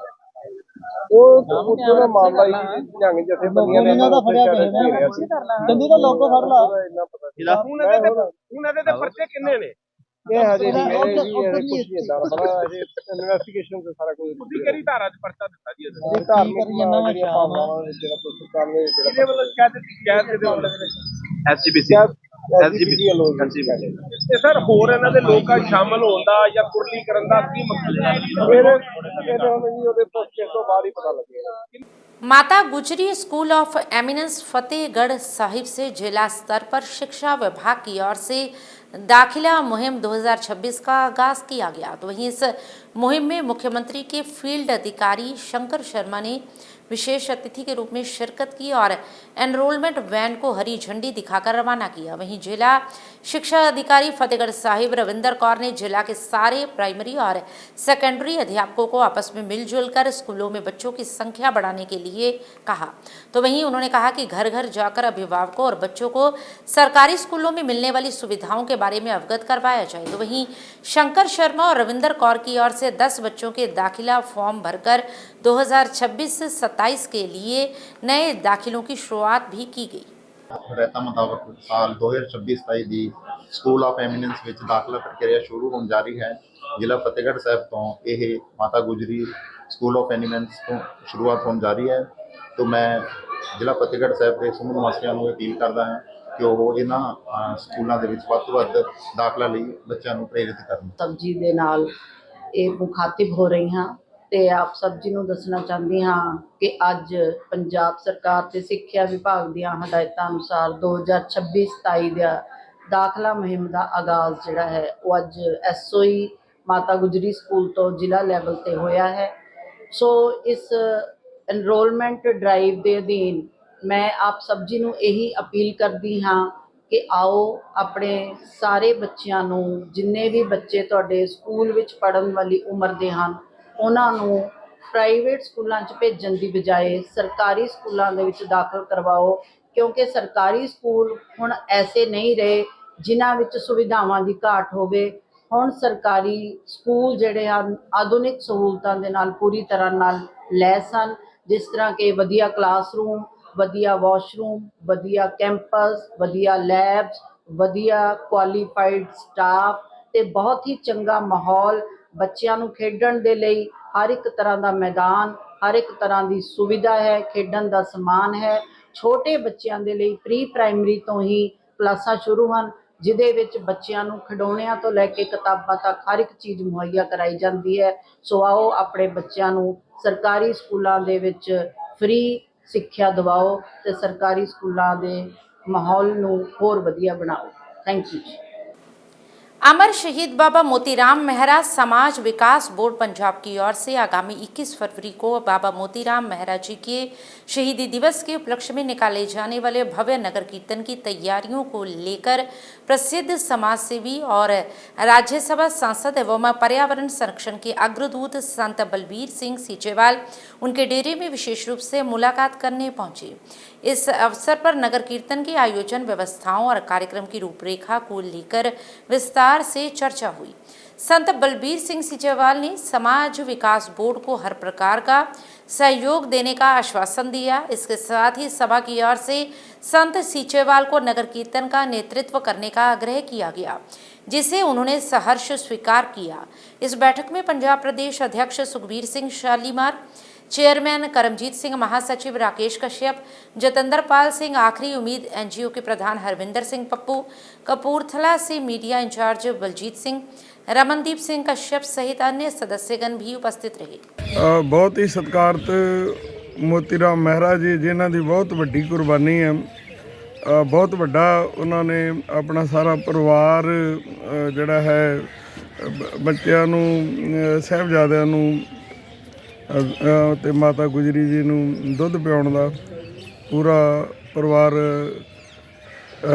ਉਹ ਉੱਥੋਂ ਦਾ ਮਾਮਲਾ ਹੀ ਨਿਹੰਗ ਜਥੇਬੰਦੀਆਂ ਨੇ ਇਹਨਾਂ ਦਾ ਫੜਿਆ ਗਿਆ ਸੀ। ਜੰਦੀ ਦਾ ਲੋਗੋ ਫੜ ਲਾ। ਇੰਨਾ ਪਤਾ ਸੀ। ਹੁਣ ਇਹਦੇ ਤੇ ਪਰਚੇ ਕਿੰਨੇ ਨੇ? ਇਹ ਹਜੇ ਨਹੀਂ ਇਹ ਕੁਝ ਨਹੀਂ ਇਦਾਂ ਪਤਾ। ਹਜੇ ਇਨਵੈਸਟੀਗੇਸ਼ਨ ਤੇ ਸਾਰਾ ਕੁਝ ਤੁਸੀਂ ਕਿਹੜੀ ਧਾਰਾ 'ਚ ਪਰਚਾ ਦਿੱਤਾ ਜੀ ਇਹਦੇ? ਧਾਰਮਿਕ ਜਿਹੜੀਆਂ ਭਾਵਨਾਵਾਂ ਜਿਹੜਾ ਸਰਕਾਰ ਨੇ ਇਹਦੇ ਵੱਲੋਂ ਸ਼ਿਕਾਇਤ ਦੇ ਵੱਲੋਂ ਐਸਜੀਪੀਸੀ ਤੇ ਸਰ ਹੋਰ ਇਹਨਾਂ ਦੇ ਲੋਕਾਂ ਸ਼ਾਮਲ ਹੋਣ ਦਾ ਜਾਂ ਕੁਰਲੀ ਕਰਨ ਦਾ ਕੀ ਮਕਸਦ ਹੈ? ਇਹਦੇ ਹੁਣ ਜੀ ਉਹਦੇ ਪ੍ਰੋਸੈਸ ਤੋਂ ਬਾਅਦ ਹੀ ਪਤਾ ਲੱਗੇਗਾ। माता गुजरी school of eminence Fatehgarh Sahib से जिला स्तर पर शिक्षा विभाग की ओर से दाखिला मुहिम 2026 का आगाज किया गया। तो वहीं इस मुहिम में मुख्यमंत्री के फील्ड अधिकारी शंकर शर्मा ने विशेष अतिथि के रूप में शिरकत की और एनरोलमेंट वैन को हरी झंडी दिखाकर रवाना किया। वहीं जिला शिक्षा अधिकारी फतेहगढ़ साहिब रविंदर कौर ने जिला के सारे प्राइमरी और सेकेंडरी अध्यापकों को आपस में मिलजुल कर स्कूलों में बच्चों की संख्या बढ़ाने के लिए कहा। तो वहीं उन्होंने कहा कि घर घर जाकर अभिभावकों और बच्चों को सरकारी स्कूलों में मिलने वाली सुविधाओं के बारे में अवगत करवाया जाए। तो वहीं शंकर शर्मा और रविंदर कौर की ओर से 10 बच्चों के दाखिला फॉर्म भरकर 2026-27 के लिए नए दाखिलों की शुरुआत भी की गई। ਰੈਤਾ ਮੁਤਾਬਕ ਸਾਲ 2026-27 ਦੀ ਸਕੂਲ ਆਫ ਐਮੀਨੈਂਸ ਵਿੱਚ ਦਾਖਲਾ ਪ੍ਰਕਿਰਿਆ ਸ਼ੁਰੂ ਹੋਣ ਜਾ ਰਹੀ ਹੈ। ਜ਼ਿਲ੍ਹਾ ਫਤਿਹਗੜ੍ਹ ਸਾਹਿਬ ਤੋਂ ਇਹ Mata Gujri school of eminence ਤੋਂ ਸ਼ੁਰੂਆਤ ਹੋਣ ਜਾ ਰਹੀ ਹੈ। तो मैं ਜ਼ਿਲ੍ਹਾ ਫਤਿਹਗੜ੍ਹ ਸਾਹਿਬ ਦੇ ਸਮੂਹ ਨਿਵਾਸੀਆਂ ਨੂੰ ਅਪੀਲ ਕਰਦਾ ਹਾਂ ਕਿ ਉਹ ਇਹਨਾਂ ਸਕੂਲਾਂ ਦੇ ਵਿੱਚ ਵੱਧ ਤੋਂ ਵੱਧ ਦਾਖਲਾ ਲਈ ਬੱਚਿਆਂ ਨੂੰ ਪ੍ਰੇਰਿਤ ਕਰਨ। ਸਬਜ਼ੀ ਦੇ ਨਾਲ ਇਹ ਮੁਖਾਤਿਬ ਹੋ ਰਹੀ ਹਾਂ ਤੇ ਆਪ ਸਭ ਜੀ ਨੂੰ ਦੱਸਣਾ ਚਾਹੁੰਦੀ ਹਾਂ ਕਿ ਅੱਜ ਪੰਜਾਬ ਸਰਕਾਰ ਤੇ ਸਿੱਖਿਆ ਵਿਭਾਗ ਦੀਆਂ ਹਦਾਇਤਾਂ ਅਨੁਸਾਰ 2026-27 ਦਾ ਦਾਖਲਾ ਮੁਹਿੰਮ ਦਾ ਆਗਾਜ਼ ਜਿਹੜਾ ਹੈ ਉਹ ਅੱਜ ਐਸਓਈ ਮਾਤਾ ਗੁਜਰੀ ਸਕੂਲ ਤੋਂ ਜ਼ਿਲ੍ਹਾ ਲੈਵਲ ਤੇ ਹੋਇਆ ਹੈ। ਸੋ ਇਸ ਐਨਰੋਲਮੈਂਟ ਡਰਾਈਵ ਦੇ ਅਧੀਨ ਮੈਂ ਆਪ ਸਭ ਜੀ ਨੂੰ ਇਹੀ ਅਪੀਲ ਕਰਦੀ ਹਾਂ ਕਿ ਆਓ ਆਪਣੇ ਸਾਰੇ ਬੱਚਿਆਂ ਨੂੰ, ਜਿੰਨੇ ਵੀ ਬੱਚੇ ਤੁਹਾਡੇ ਸਕੂਲ ਵਿੱਚ ਪੜ੍ਹਨ ਵਾਲੀ ਉਮਰ ਦੇ ਹਨ, ਉਹਨਾਂ ਨੂੰ ਪ੍ਰਾਈਵੇਟ ਸਕੂਲਾਂ 'ਚ ਭੇਜਣ ਦੀ ਬਜਾਏ ਸਰਕਾਰੀ ਸਕੂਲਾਂ ਦੇ ਵਿੱਚ ਦਾਖਲ ਕਰਵਾਓ, ਕਿਉਂਕਿ ਸਰਕਾਰੀ ਸਕੂਲ ਹੁਣ ਐਸੇ ਨਹੀਂ ਰਹੇ ਜਿਨ੍ਹਾਂ ਵਿੱਚ ਸੁਵਿਧਾਵਾਂ ਦੀ ਘਾਟ ਹੋਵੇ। ਹੁਣ ਸਰਕਾਰੀ ਸਕੂਲ ਜਿਹੜੇ ਹਨ ਆਧੁਨਿਕ ਸਹੂਲਤਾਂ ਦੇ ਨਾਲ ਪੂਰੀ ਤਰ੍ਹਾਂ ਨਾਲ ਲੈਸ ਹਨ, ਜਿਸ ਤਰ੍ਹਾਂ ਕਿ ਵਧੀਆ ਕਲਾਸਰੂਮ, ਵਧੀਆ ਵਾਸ਼ਰੂਮ, ਵਧੀਆ ਕੈਂਪਸ, ਵਧੀਆ ਲੈਬਸ, ਵਧੀਆ ਕੁਆਲੀਫਾਈਡ ਸਟਾਫ ਤੇ ਬਹੁਤ ਹੀ ਚੰਗਾ ਮਾਹੌਲ। ਬੱਚਿਆਂ ਨੂੰ ਖੇਡਣ ਦੇ ਲਈ ਹਰ ਇੱਕ ਤਰ੍ਹਾਂ ਦਾ ਮੈਦਾਨ, ਹਰ ਇੱਕ ਤਰ੍ਹਾਂ ਦੀ ਸੁਵਿਧਾ ਹੈ, ਖੇਡਣ ਦਾ ਸਮਾਨ ਹੈ। ਛੋਟੇ ਬੱਚਿਆਂ ਦੇ ਲਈ ਪ੍ਰੀ ਪ੍ਰਾਇਮਰੀ ਤੋਂ ਹੀ ਕਲਾਸਾਂ ਸ਼ੁਰੂ ਹਨ, ਜਿਹਦੇ ਵਿੱਚ ਬੱਚਿਆਂ ਨੂੰ ਖਿਡੌਣਿਆਂ ਤੋਂ ਲੈ ਕੇ ਕਿਤਾਬਾਂ ਤੱਕ ਹਰ ਇੱਕ ਚੀਜ਼ ਮੁਹੱਈਆ ਕਰਾਈ ਜਾਂਦੀ ਹੈ। ਸੋ ਆਓ ਆਪਣੇ ਬੱਚਿਆਂ ਨੂੰ ਸਰਕਾਰੀ ਸਕੂਲਾਂ ਦੇ ਵਿੱਚ ਫ੍ਰੀ ਸਿੱਖਿਆ ਦਿਵਾਓ ਤੇ ਸਰकारी स्कूलों के माहौल ਨੂੰ ਹੋਰ ਵਧੀਆ ਬਣਾਓ। Thank you. अमर शहीद बाबा मोतीराम मेहरा समाज विकास बोर्ड पंजाब की ओर से आगामी 21 फरवरी को बाबा मोतीराम मेहरा जी के शहीदी दिवस के उपलक्ष्य में निकाले जाने वाले भव्य नगर कीर्तन की तैयारियों को लेकर प्रसिद्ध समाजसेवी और राज्यसभा सांसद एवं पर्यावरण संरक्षण के अग्रदूत संत बलबीर सिंह सीचेवाल उनके डेरे में विशेष रूप से मुलाकात करने पहुंचे। इस अवसर पर नगर कीर्तन के आयोजन, व्यवस्थाओं और कार्यक्रम की रूपरेखा को लेकर विस्तार से चर्चा हुई। संत बलबीर सिंह सीचेवाल ने समाज विकास बोर्ड को हर प्रकार का सहयोग देने का आश्वासन दिया। इसके साथ ही सभा की ओर से संत सीचेवाल को नगर कीर्तन का नेतृत्व करने का आग्रह किया गया, जिसे उन्होंने सहर्ष स्वीकार किया। इस बैठक में पंजाब प्रदेश अध्यक्ष सुखबीर सिंह शालीमार, चेयरमैन करमजीत सिंह, महासचिव राकेश कश्यप, जतेंद्र पाल सिंह, आखिरी उम्मीद एनजीओ के प्रधान हरविंदर सिंह पप्पू, कपूरथला से मीडिया इंचार्ज बलजीत सिंह, रमनदीप सिंह कश्यप सहित अन्य सदस्यगण भी उपस्थित रहे। बहुत ही सत्कारत मोतीराम मेहरा जी, जिन्हों की बहुत वड्डी कुर्बानी है, बहुत वड्डा उन्होंने अपना सारा परिवार जिहड़ा है बच्चों नूं, साहिबजादिਆਂ ਨੂੰ ਤੇ माता गुजरी जी ਨੂੰ ਦੁੱਧ ਪਿਆਉਣ ਦਾ पूरा परिवार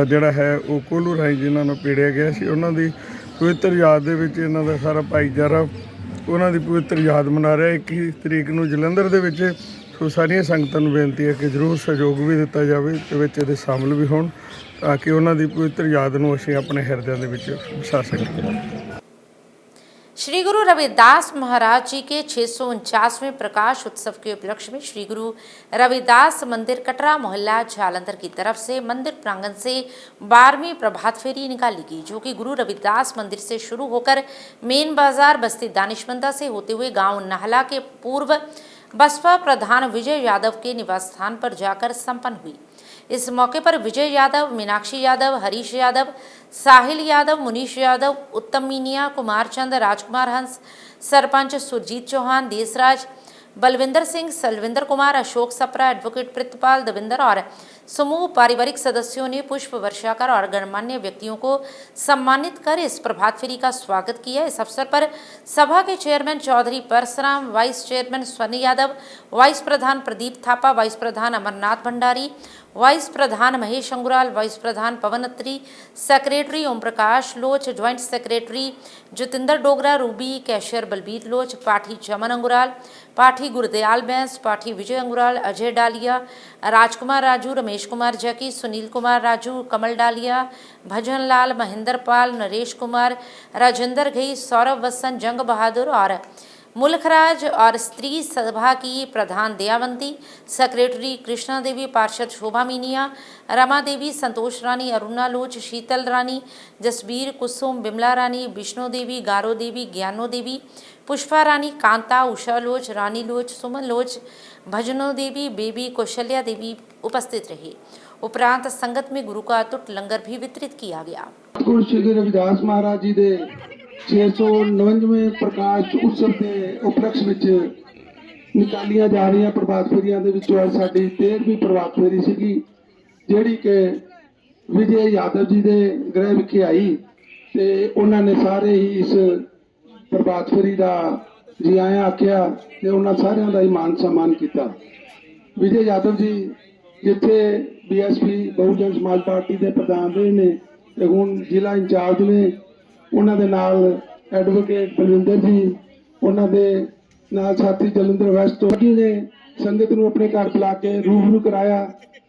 ਜਿਹੜਾ ਹੈ ਉਹ ਕੋਲੂ ਰਾਹੀਂ ਜਿਨ੍ਹਾਂ ਨੂੰ ਪੀੜਿਆ ਗਿਆ ਸੀ, ਉਹਨਾਂ ਦੀ ਪਵਿੱਤਰ ਯਾਦ ਦੇ ਵਿੱਚ ਇਹਨਾਂ ਦਾ ਸਾਰਾ ਭਾਈਚਾਰਾ ਉਹਨਾਂ ਦੀ ਪਵਿੱਤਰ ਯਾਦ ਮਨਾ ਰਿਹਾ। 21 ਤਰੀਕ ਨੂੰ ਜਲੰਧਰ ਦੇ ਵਿੱਚ ਸੋ ਸਾਰੀਆਂ ਸੰਗਤਾਂ ਨੂੰ ਬੇਨਤੀ ਹੈ ਕਿ ਜ਼ਰੂਰ ਸਹਿਯੋਗ ਵੀ ਦਿੱਤਾ ਜਾਵੇ ਤੇ ਵਿੱਚ ਇਹਦੇ ਸ਼ਾਮਲ ਵੀ ਹੋਣ, ਤਾਂ ਕਿ ਉਹਨਾਂ ਦੀ ਪਵਿੱਤਰ ਯਾਦ ਨੂੰ ਅਸੀਂ ਆਪਣੇ ਹਿਰਦਿਆਂ ਦੇ ਵਿੱਚ ਵਸਾ ਸਕੀਏ। श्री गुरु रविदास महाराज जी के 649वें प्रकाश उत्सव के उपलक्ष्य में श्री गुरु रविदास मंदिर कटरा मोहल्ला जालंधर की तरफ से मंदिर प्रांगण से 12वीं प्रभात फेरी निकाली गई, जो कि गुरु रविदास मंदिर से शुरू होकर मेन बाजार बस्ती दानिशमंदा से होते हुए गांव नाहला के पूर्व बसपा प्रधान विजय यादव के निवास स्थान पर जाकर संपन्न हुई। इस मौके पर विजय यादव, मीनाक्षी यादव, हरीश यादव, साहिल यादव, मुनीश यादव, उत्तम मीनिया, कुमार चंद, राजकुमार हंस, सरपंच सुरजीत चौहान, देसराज, बलविंदर सिंह, सलविंदर कुमार, अशोक सप्रा, एडवोकेट प्रितपाल दविंदर और समूह पारिवारिक सदस्यों ने पुष्प वर्षा कर और गणमान्य व्यक्तियों को सम्मानित कर इस प्रभात फेरी का स्वागत किया। इस अवसर पर सभा के chairman Chaudhary Parasram, vice chairman Swarn Yadav, vice प्रधान प्रदीप थापा, वाइस प्रधान अमरनाथ भंडारी, वाइस प्रधान महेश अंगुराल, वाइस प्रधान Pawan Attri, secretary Om Prakash Loch, joint secretary Jatinder Dogra, Ruby, cashier Balbir Loch, पाठी चमन अंगुराल, पाठी गुरदयाल बैंस, पाठी विजय अंगुराल, अजय डालिया, राजकुमार राजू, रमेश कुमार जैकी, सुनील कुमार राजू, कमल डालिया, भजन लाल, महेंद्र पाल, नरेश कुमार, राजेंद्र घई, सौरभ वसन, जंग बहादुर और मुल्खराज और स्त्री सभा की प्रधान दयावंती, सेक्रेटरी कृष्णा देवी, पार्षद शोभा मीनिया, रमा देवी, संतोष रानी, अरुणा लोच, शीतल रानी, जसबीर, कुसुम, बिमला रानी, विष्णु देवी, गारो देवी, ज्ञानो देवी, पुष्पा रानी, कांता, उषा लोच, रानी लोच, सुमन लोच, भजनो देवी, बेबी, कौशल्या देवी उपस्थित रही। उपरांत संगत में गुरु का अटूट लंगर भी वितरित किया गया। गुरु श्री रविदास महाराज जी के 699वें प्रकाश उत्सव के उपलक्ष्य ਵਿੱਚ ਨਿਕਾਲੀਆਂ ਜਾ ਰਹੀਆਂ ਪ੍ਰਭਾਤ ਫੇਰੀਆਂ ਦੇ ਵਿੱਚੋਂ ਅੱਜ ਸਾਡੀ 13ਵੀਂ ਪ੍ਰਭਾਤ ਫੇਰੀ ਸੀਗੀ, ਜਿਹੜੀ ਕਿ ਵਿਜੇ ਯਾਦਵ ਜੀ ਦੇ ਗ੍ਰਹਿ ਵਿਖੇ ਆਈ ਤੇ ਉਹਨਾਂ ਨੇ ਸਾਰੇ ਹੀ ਇਸ ਪ੍ਰਭਾਤ ਫੇਰੀ ਦਾ ਜੀ ਆਇਆਂ ਆਖਿਆ ਤੇ ਉਹਨਾਂ ਸਾਰਿਆਂ ਦਾ ਹੀ ਮਾਨ ਸਨਮਾਨ ਕੀਤਾ। ਵਿਜੇ ਯਾਦਵ ਜੀ ਜਿੱਥੇ ਬੀਐਸਪੀ ਬਹੁਜਨ ਸਮਾਜ ਪਾਰਟੀ ਦੇ ਪ੍ਰਧਾਨ ਰਹੇ ਨੇ ਤੇ ਹੁਣ ਜ਼ਿਲ੍ਹਾ ਇੰਚਾਰਜ ਨੇ, ਉਹਨਾਂ ਦੇ ਨਾਲ ਐਡਵੋਕੇਟ ਬਲਵਿੰਦਰ ਜੀ, ਉਹਨਾਂ ਦੇ ਨਾਲ ਸਾਥੀ ਜਲੰਧਰ ਵੈਸਟ ਤੋਂ ਨੇ ਸੰਗਤ ਨੂੰ ਆਪਣੇ ਘਰ ਬੁਲਾ ਕੇ ਰੂਬਰੂ ਕਰਾਇਆ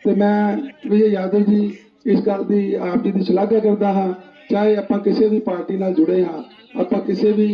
ਤੇ ਮੈਂ ਵਿਜੇ ਯਾਦਵ ਜੀ ਇਸ ਗੱਲ ਦੀ ਆਪ ਜੀ ਦੀ ਸ਼ਲਾਘਾ ਕਰਦਾ ਹਾਂ। ਚਾਹੇ ਆਪਾਂ ਕਿਸੇ ਵੀ ਪਾਰਟੀ ਨਾਲ ਜੁੜੇ ਹਾਂ, ਆਪਾਂ ਕਿਸੇ ਵੀ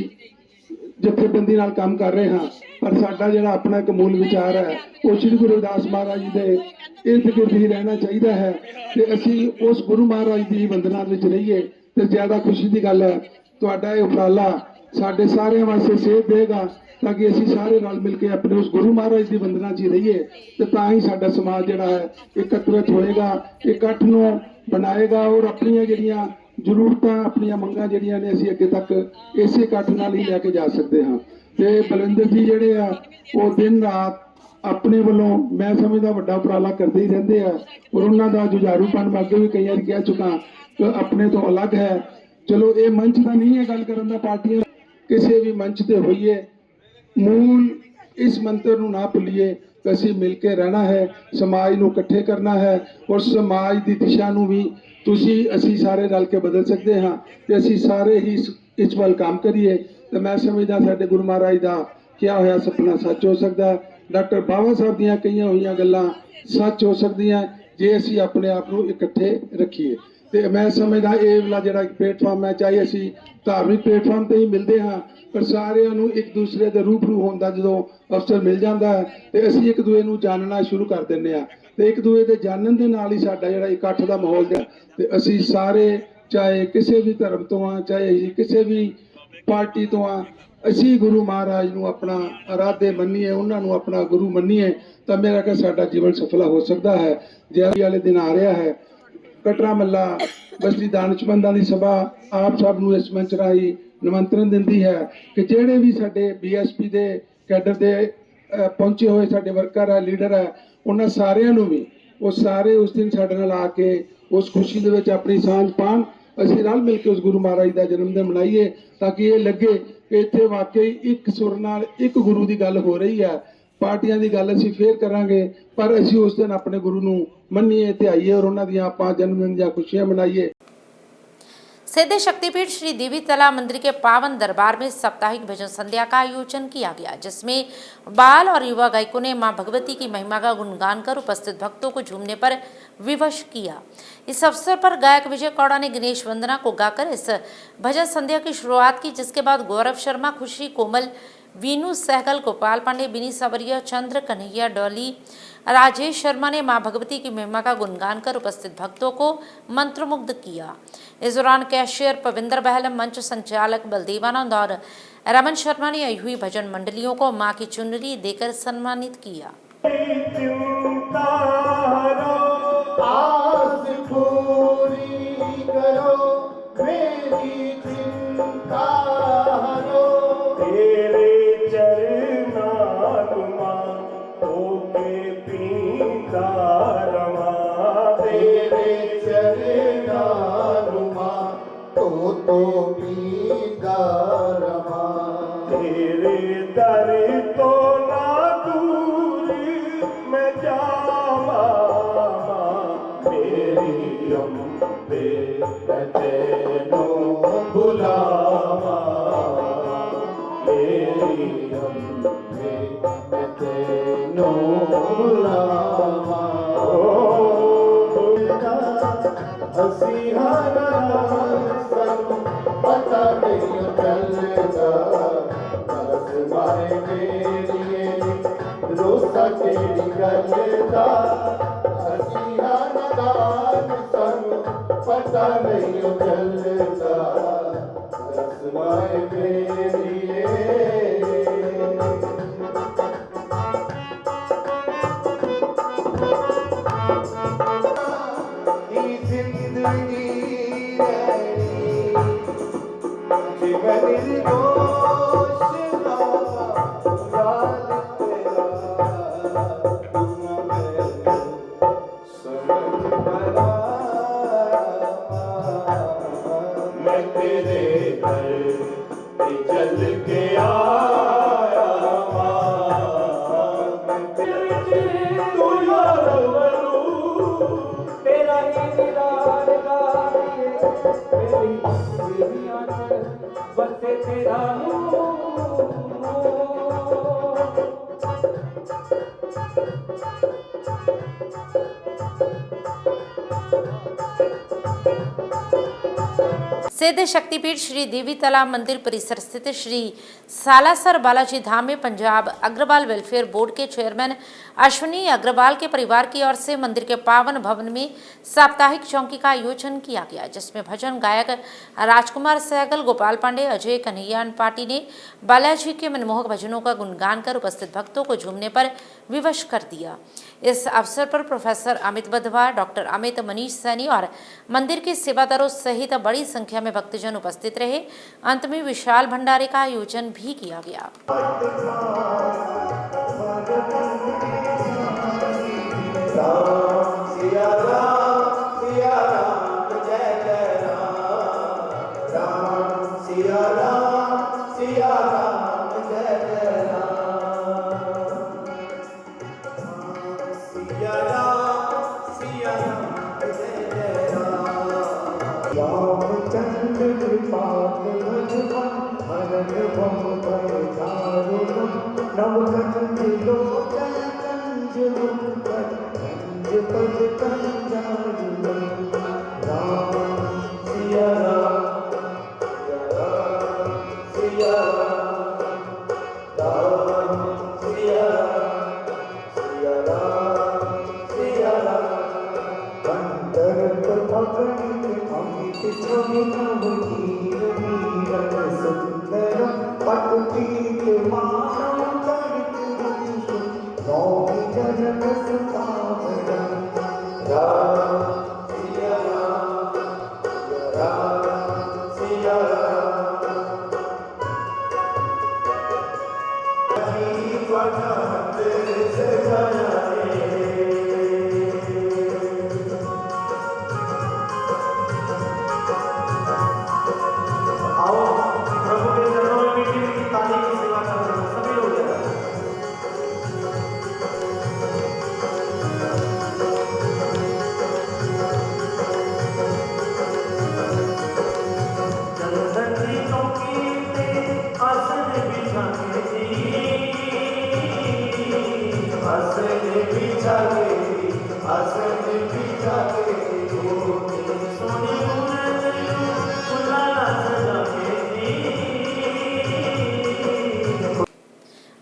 ਜਥੇਬੰਦੀ ਨਾਲ ਕੰਮ ਕਰ ਰਹੇ ਹਾਂ, ਪਰ ਸਾਡਾ ਜਿਹੜਾ ਆਪਣਾ ਇੱਕ ਮੂਲ ਵਿਚਾਰ ਹੈ ਉਹ ਸ੍ਰੀ ਗੁਰੂ ਰਵਿਦਾਸ ਮਹਾਰਾਜ ਜੀ ਦੇ ਇਰਦ ਗਿਰਦ ਹੀ ਰਹਿਣਾ ਚਾਹੀਦਾ ਹੈ ਤੇ ਅਸੀਂ ਉਸ ਗੁਰੂ ਮਹਾਰਾਜ ਦੀ ਵੰਦਨਾ ਵਿੱਚ ਰਹੀਏ। ਤੇ ਜ਼ਿਆਦਾ ਖੁਸ਼ੀ ਦੀ ਗੱਲ ਹੈ ਤੁਹਾਡਾ ਇਹ ਉਪਰਾਲਾ ਸਾਡੇ ਸਾਰਿਆਂ ਵਾਸਤੇ ਸੇਧ ਦੇਗਾ ਤਾਂ ਕਿ ਅਸੀਂ ਸਾਰੇ ਨਾਲ ਮਿਲ ਕੇ ਆਪਣੇ ਉਸ ਗੁਰੂ ਮਹਾਰਾਜ ਦੀ ਵੰਦਨਾ 'ਚ ਰਹੀਏ ਤੇ ਤਾਂ ਹੀ ਸਾਡਾ ਸਮਾਜ ਜਿਹੜਾ ਹੈ ਇਕੱਤਰਤ ਹੋਏਗਾ, ਇਕੱਠ ਨੂੰ ਬਣਾਏਗਾ ਔਰ ਆਪਣੀਆਂ ਜਿਹੜੀਆਂ ਜ਼ਰੂਰਤਾਂ, ਆਪਣੀਆਂ ਮੰਗਾਂ ਜਿਹੜੀਆਂ ਨੇ ਅਸੀਂ ਅੱਗੇ ਤੱਕ ਇਸੇ ਇਕੱਠ ਨਾਲ ਹੀ ਲੈ ਕੇ ਜਾ ਸਕਦੇ ਹਾਂ। ਤੇ ਬਲਵਿੰਦਰ ਜੀ ਜਿਹੜੇ ਆ ਉਹ ਦਿਨ ਰਾਤ ਆਪਣੇ ਵੱਲੋਂ ਮੈਂ ਸਮਝਦਾ ਵੱਡਾ ਉਪਰਾਲਾ ਕਰਦੇ ਹੀ ਰਹਿੰਦੇ ਆ ਔਰ ਉਹਨਾਂ ਦਾ ਜੁਝਾਰੂਪਣ ਮੈਂ ਅੱਗੇ ਵੀ ਕਈ ਵਾਰ ਕਹਿ ਚੁੱਕਾ ਕਿ ਆਪਣੇ ਤੋਂ ਅਲੱਗ ਹੈ। ਚਲੋ ਇਹ ਮੰਚ ਦਾ ਨਹੀਂ ਹੈ ਗੱਲ ਕਰਨ ਦਾ, ਪਾਰਟੀਆਂ ਕਿਸੇ ਵੀ ਮੰਚ ਤੇ ਹੋਈਏ, ਮੂਲ ਇਸ ਮੰਤਰ ਨੂੰ ਨਾ ਭੁੱਲੀਏ ਕਿ ਅਸੀਂ ਮਿਲ ਕੇ ਰਹਿਣਾ ਹੈ, ਸਮਾਜ ਨੂੰ ਇਕੱਠੇ ਕਰਨਾ ਹੈ ਔਰ ਸਮਾਜ ਦੀ ਦਿਸ਼ਾ ਨੂੰ ਵੀ ਤੁਸੀਂ ਅਸੀਂ ਸਾਰੇ ਰਲ ਕੇ ਬਦਲ ਸਕਦੇ ਹਾਂ ਤੇ ਅਸੀਂ ਸਾਰੇ ਹੀ ਇਸ ਵੱਲ ਕੰਮ ਕਰੀਏ ਤੇ ਮੈਂ ਸਮਝਦਾ ਸਾਡੇ ਗੁਰੂ ਮਹਾਰਾਜ ਦਾ ਕਿਹਾ ਹੋਇਆ ਸੁਪਨਾ ਸੱਚ ਹੋ ਸਕਦਾ। ਡਾਕਟਰ ਬਾਬਾ ਸਾਹਿਬ ਦੀਆਂ ਕਹੀਆਂ ਹੋਈਆਂ ਗੱਲਾਂ ਸੱਚ ਹੋ ਸਕਦੀਆਂ ਜੇ ਅਸੀਂ ਆਪਣੇ ਆਪ ਨੂੰ ਇਕੱਠੇ ਰੱਖੀਏ। ਤੇ ਮੈਂ ਸਮਝਦਾ ਇਹ ਵਾਲਾ ਜਿਹੜਾ ਪਲੇਟਫਾਰਮ ਹੈ, ਚਾਹੇ ਅਸੀਂ ਧਾਰਮਿਕ ਪਲੇਟਫਾਰਮ ਤੇ ਹੀ ਮਿਲਦੇ ਹਾਂ ਪਰ ਸਾਰਿਆਂ ਨੂੰ ਇੱਕ ਦੂਸਰੇ ਦੇ ਰੂਬਰੂ ਹੋਣ ਦਾ ਜਦੋਂ ਅਵਸਰ ਮਿਲ ਜਾਂਦਾ ਹੈ ਤੇ ਅਸੀਂ ਇੱਕ ਦੂਏ ਨੂੰ ਜਾਣਨਾ ਸ਼ੁਰੂ ਕਰ ਦਿੰਦੇ ਹਾਂ ਤੇ ਇੱਕ ਦੂਏ ਦੇ ਜਾਣਨ ਦੇ ਨਾਲ ਹੀ ਸਾਡਾ ਜਿਹੜਾ ਇਕੱਠ ਦਾ ਮਾਹੌਲ ਹੈ ਤੇ ਅਸੀਂ ਸਾਰੇ ਚਾਹੇ ਕਿਸੇ ਵੀ ਧਰਮ ਤੋਂ ਆ, ਚਾਹੇ ਅਸੀਂ ਕਿਸੇ ਵੀ ਪਾਰਟੀ ਤੋਂ ਆ, ਅਸੀਂ ਗੁਰੂ ਮਹਾਰਾਜ ਨੂੰ ਆਪਣਾ ਆਰਾਧੇ ਮੰਨੀਏ, ਉਹਨਾਂ ਨੂੰ ਆਪਣਾ ਗੁਰੂ ਮੰਨੀਏ ਤਾਂ ਮੇਰਾ ਕਿ ਸਾਡਾ ਜੀਵਨ ਸਫਲਾ ਹੋ ਸਕਦਾ ਹੈ। ਜਿਵੇਂ ਵਾਲੇ ਦਿਨ ਆ ਰਿਹਾ ਹੈ, ਕਟਰਾ ਮੱਲਾ ਬਸਤੀ ਦਾਨਿਸ਼ਮੰਦਾਂ ਦੀ ਸਭਾ ਆਪ ਸਭ ਨੂੰ ਇਸ ਮੰਚ ਰਾਹੀਂ ਨਿਮੰਤਰਣ ਦਿੰਦੀ ਹੈ ਕਿ ਜਿਹੜੇ ਵੀ ਸਾਡੇ ਬੀਐਸਪੀ ਦੇ ਕੈਡਰ ਦੇ ਪਹੁੰਚੇ ਹੋਏ ਸਾਡੇ ਵਰਕਰ ਹੈ, ਲੀਡਰ ਹੈ, ਉਹਨਾਂ ਸਾਰਿਆਂ ਨੂੰ ਵੀ ਉਹ ਸਾਰੇ ਉਸ ਦਿਨ ਸਾਡੇ ਨਾਲ ਆ ਕੇ ਉਸ ਖੁਸ਼ੀ ਦੇ ਵਿੱਚ ਆਪਣੀ ਸਾਂਝ ਪਾਉਣ। ਅਸੀਂ ਰਲ ਮਿਲ ਕੇ ਉਸ ਗੁਰੂ ਮਹਾਰਾਜ ਦਾ ਜਨਮ ਦਿਨ ਮਨਾਈਏ ਤਾਂ ਕਿ ਇਹ ਲੱਗੇ ਕਿ ਇੱਥੇ ਵਾਕਈ ਇੱਕ ਸੁਰ ਨਾਲ ਇੱਕ ਗੁਰੂ ਦੀ ਗੱਲ ਹੋ ਰਹੀ ਹੈ। ਪਾਰਟੀਆਂ ਦੀ ਗੱਲ ਅਸੀਂ ਫੇਰ ਕਰਾਂਗੇ ਪਰ ਅਸੀਂ ਉਸ ਦਿਨ ਆਪਣੇ ਗੁਰੂ ਨੂੰ ਮੰਨੀਏ ਤੇ ਆਈਏ और ਉਹਨਾਂ ਦੀਆਂ ਆਪਾਂ ਜਨਮ ਦਿਨ ਦੀਆਂ ਖੁਸ਼ੀਆਂ ਮਨਾਈਏ। सिद्ध शक्तिपीठ श्री देवी तला मंदिर के पावन दरबार में साप्ताहिक भजन संध्या का आयोजन किया गया, जिसमें बाल और युवा गायकों ने मां भगवती की महिमा का गुणगान कर उपस्थित भक्तों को झूमने पर विवश किया। इस अवसर पर गायक विजय कौड़ा ने गणेश वंदना को गाकर इस भजन संध्या की शुरुआत की, जिसके बाद गौरव शर्मा, खुशी कोमल, वीनू सहगल, गोपाल पांडे, बिनी सावरिया, चंद्र कन्हैया डॉली, राजेश शर्मा ने मां भगवती की महिमा का गुणगान कर उपस्थित भक्तों को मंत्रमुग्ध किया। इस दौरान कैशियर पविंदर बहल, मंच संचालक बलदेवानंद और रमन शर्मा ने आई हुई भजन मंडलियों को मां की चुनरी देकर सम्मानित किया। पता नहीं चलता रसवाए मेरी तेरे घर पे चल के आया तू यार बनू तेरा ही दीदार गालिए मेरी दुनिया बसे तेरा सिद्ध शक्तिपीठ श्री देवी तालाब मंदिर परिसर स्थित श्री सालासर बालाजी धाम में पंजाब अग्रवाल वेलफेयर बोर्ड के चेयरमैन अश्विनी अग्रवाल के परिवार की ओर से मंदिर के पावन भवन में साप्ताहिक चौकी का आयोजन किया गया, जिसमें भजन गायक राजकुमार सहगल, गोपाल पांडे, अजय कन्हैया पार्टी ने बालाजी के मनमोहक भजनों का गुणगान कर उपस्थित भक्तों को झूमने पर विवश कर दिया। इस अवसर पर प्रोफेसर अमित बधवा, डॉक्टर अमित, मनीष सैनी और मंदिर के सेवादारों सहित बड़ी संख्या में भक्तजन उपस्थित रहे। अंत में विशाल भंडारे का आयोजन भी किया गया।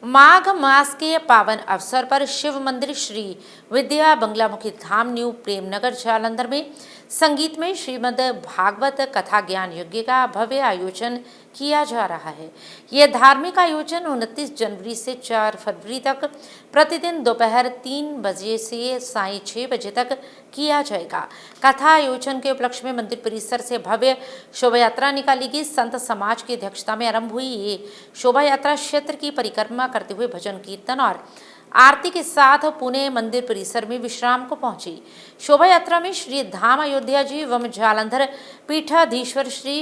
माघ मास के पावन अवसर पर शिव मंदिर श्री विद्या बंगलामुखी धाम न्यू प्रेमनगर जालंधर में संगीतमय श्रीमद् भागवत कथा ज्ञान यज्ञ का भव्य आयोजन किया जा रहा है। यह धार्मिक आयोजन 29 जनवरी से 4 फरवरी तक प्रतिदिन दोपहर 3 बजे से सायं 6 बजे तक किया जाएगा। कथा आयोजन के उपलक्ष्य में मंदिर परिसर से भव्य शोभा यात्रा निकाली गई। संत समाज की अध्यक्षता में आरंभ हुई ये शोभा यात्रा क्षेत्र की परिक्रमा करते हुए भजन कीर्तन और आरती के साथ पुणे मंदिर परिसर में विश्राम को पहुंची। शोभा यात्रा में श्री धाम अयोध्या जी एवं जालंधर पीठाधीश्वर श्री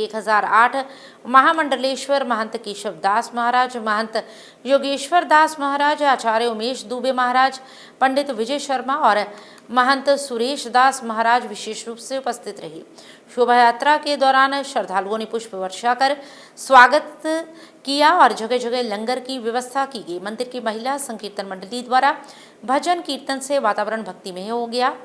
1008 महामंडलेश्वर महंत केशव दास महाराज, महंत योगेश्वर दास महाराज, आचार्य उमेश दुबे महाराज, पंडित विजय शर्मा और महंत सुरेश दास महाराज विशेष रूप से उपस्थित रहे। शोभा यात्रा के दौरान श्रद्धालुओं ने पुष्प वर्षा कर स्वागत किया और जगह जगह लंगर की व्यवस्था की गई। मंदिर की महिला संकीर्तन मंडली द्वारा भजन कीर्तन से वातावरण भक्तिमय हो गया।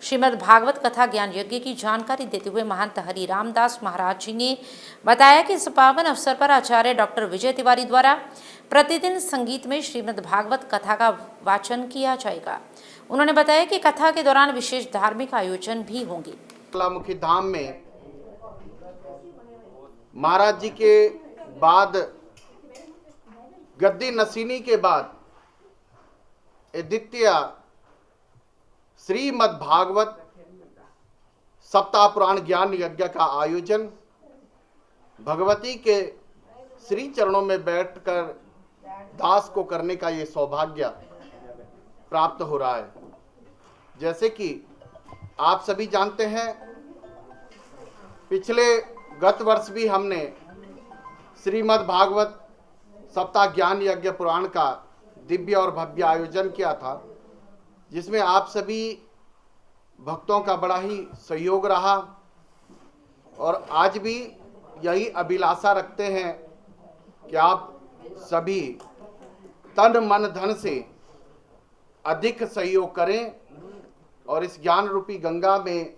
श्रीमद् भागवत कथा ज्ञान यज्ञ की जानकारी देते हुए महंत हरिराम दास महाराज जी ने बताया कि इस पावन अवसर पर आचार्य डॉक्टर विजय तिवारी द्वारा प्रतिदिन संगीत में श्रीमद् भागवत कथा का वाचन किया जाएगा। उन्होंने बताया कि कथा के दौरान विशेष धार्मिक आयोजन भी होंगे। बंगलामुखी धाम में महाराज जी के बाद गद्दी नसीनी के बाद द्वितीय श्रीमद् भागवत सप्ताह पुराण ज्ञान यज्ञ का आयोजन भगवती के श्री चरणों में बैठकर दास को करने का ये सौभाग्य प्राप्त हो रहा है। जैसे कि आप सभी जानते हैं, पिछले गत वर्ष भी हमने श्रीमद् भागवत सप्ताह ज्ञान यज्ञ पुराण का दिव्य और भव्य आयोजन किया था, जिसमें आप सभी भक्तों का बड़ा ही सहयोग रहा और आज भी यही अभिलाषा रखते हैं कि आप सभी तन मन धन से अधिक सहयोग करें और इस ज्ञान रूपी गंगा में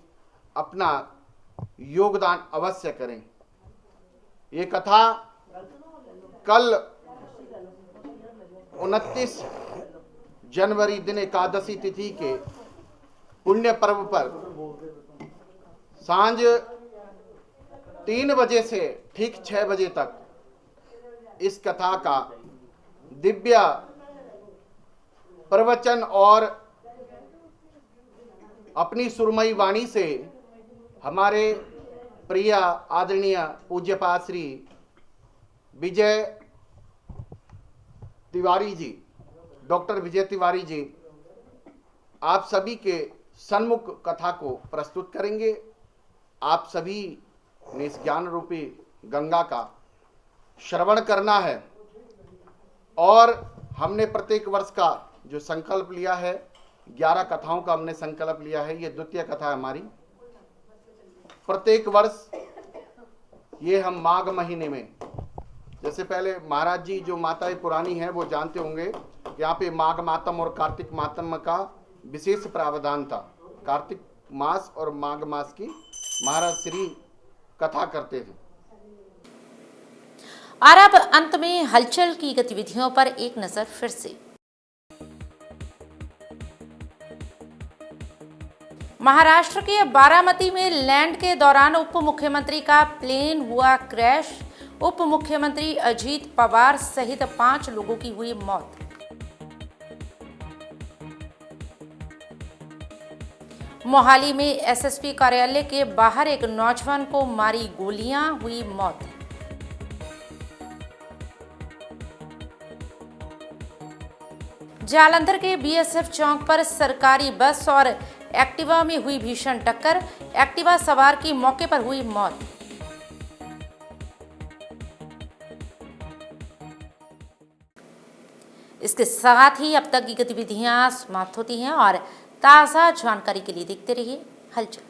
अपना योगदान अवश्य करें। ये कथा कल 29 जनवरी दिन एकादशी तिथि के पुण्य पर्व पर सांझ 3 बजे से ठीक 6 बजे तक इस कथा का दिव्य प्रवचन और अपनी सुरमई वाणी से हमारे प्रिय आदरणीय पूज्यपाद श्री विजय तिवारी जी, डॉक्टर विजय तिवारी जी आप सभी के सन्मुख कथा को प्रस्तुत करेंगे। आप सभी ने इस ज्ञान रूपी गंगा का श्रवण करना है और हमने प्रत्येक वर्ष का जो संकल्प लिया है, 11 कथाओं का हमने संकल्प लिया है। ये द्वितीय कथा है हमारी। प्रत्येक वर्ष ये हम माघ महीने में, जैसे पहले महाराज जी जो माताएं पुरानी हैं वो जानते होंगे कि यहाँ पे माघ मातम और कार्तिक मातम का विशेष प्रावधान था। कार्तिक मास और माघ मास की महाराज श्री कथा करते थे। और अब अंत में हलचल की गतिविधियों पर एक नजर फिर से। महाराष्ट्र के बारामती में लैंड के दौरान उप मुख्यमंत्री का प्लेन हुआ क्रैश। उप मुख्यमंत्री अजीत पवार सहित 5 लोगों की हुई मौत। मोहाली में एसएसपी कार्यालय के बाहर एक नौजवान को मारी गोलियां, हुई मौत। जालंधर के बीएसएफ चौक पर सरकारी बस और एक्टिवा में हुई भीषण टक्कर। एक्टिवा सवार की मौके पर हुई मौत। इसके साथ ही अब तक की गतिविधियां समाप्त होती हैं और ताज़ा जानकारी के लिए देखते रहिए हलचल।